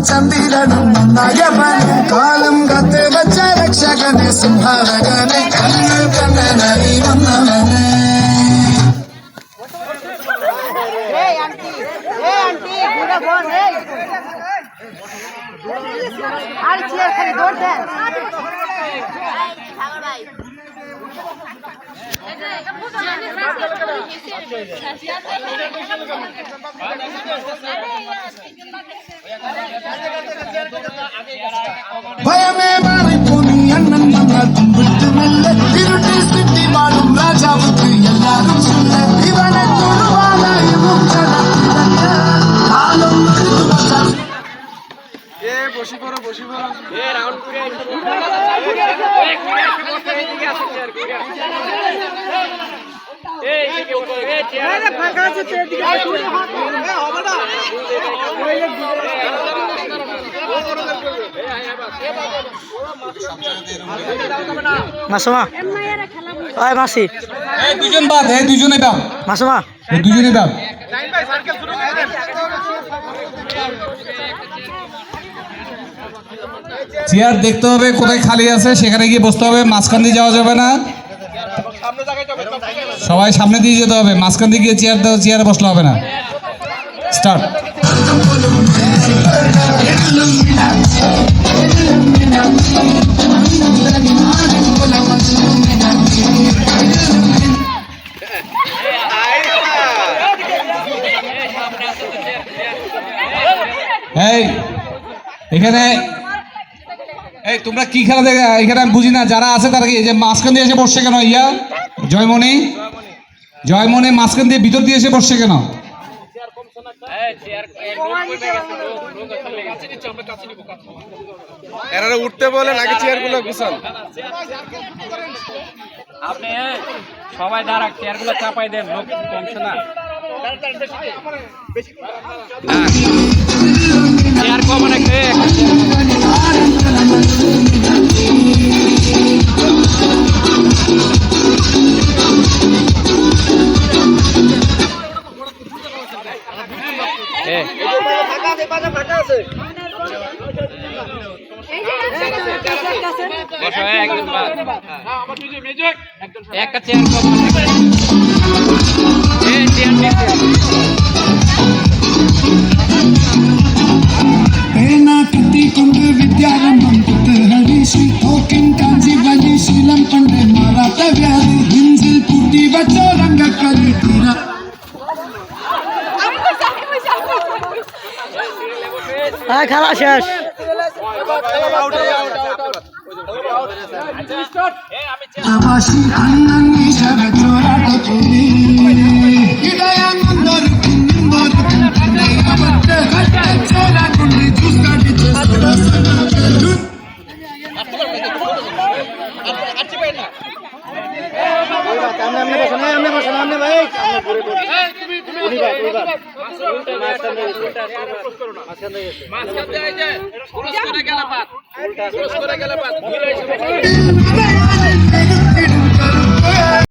ചന്ദ്രനും നയവനെ കാലം കത്ത് വച്ച രക്ഷകനെ സിംഹാരകനെ കണ്ണൽ കണ്ണനായി വന്നവനെ ഭയമേ മാറിപ്പോനി അണ്ണൻ വന്നാൽ തുമ്പിട്ട് മെല്ലെ ഇരുട്ടിൽ സിറ്റി വാഴും രാജാവുക്ക് എല്ലാരും ചൊല്ല ഇവനെ തൊടുവാനായി বসি পড়ো এ রাউন্ড করে এই দিকে উপরে এ চেয়ারে ফাঁকা আছে পেট দিকে হবে না মাসুমা ওই মাসি এই দুজন বাদ এই দুজনে দাও মাসুমা এই দুজনে দাও লাইন ভাই সার্কেল শুরু করে দেন চেয়ার দেখতে হবে কোথায় খালি আছে সেখানে গিয়ে বসতে হবে মাঝখান দিয়ে যাওয়া যাবে না সবাই সামনে দিয়ে যেতে হবে মাঝখান দিয়ে গিয়ে চেয়ারে বসলে হবে না স্টার্ট এই এখানে এই তোমরা কি খেলা দেখে এখানে আমি বুঝি না যারা আছে তারা কি যে মাঝখান দিয়ে এসে বসছে কেন ইয়া জয়মণি মাঝখান দিয়ে ভিতর দিয়ে এসে বসছে কেন এরা উঠতে বলেন আগে চেয়ারগুলো গুছান আপনি সবাই দাঁড়াক চেয়ারগুলো চাপাই দেন লোক কমছে না চেয়ার কম অনেক একটা চেয়ার কম കൊണ്ട് വിദ്യാരംഭം കുത്തുഹരീശി തോക്കിൻ കാഞ്ചി വലിശീലം കൊണ്ട് മാറാത്ത വ്യാധി ഹിഞ്ചിൽ പൂട്ടി വച്ചോ രംഗക്കളി തീര খেলা শেষ আবাসী আন্নান হিসাবে চোরাট চুরি হৃদয়ানন্দর কুন্দর আমাদের হাতে চোরা কুন্ডি চুস্কা দিতে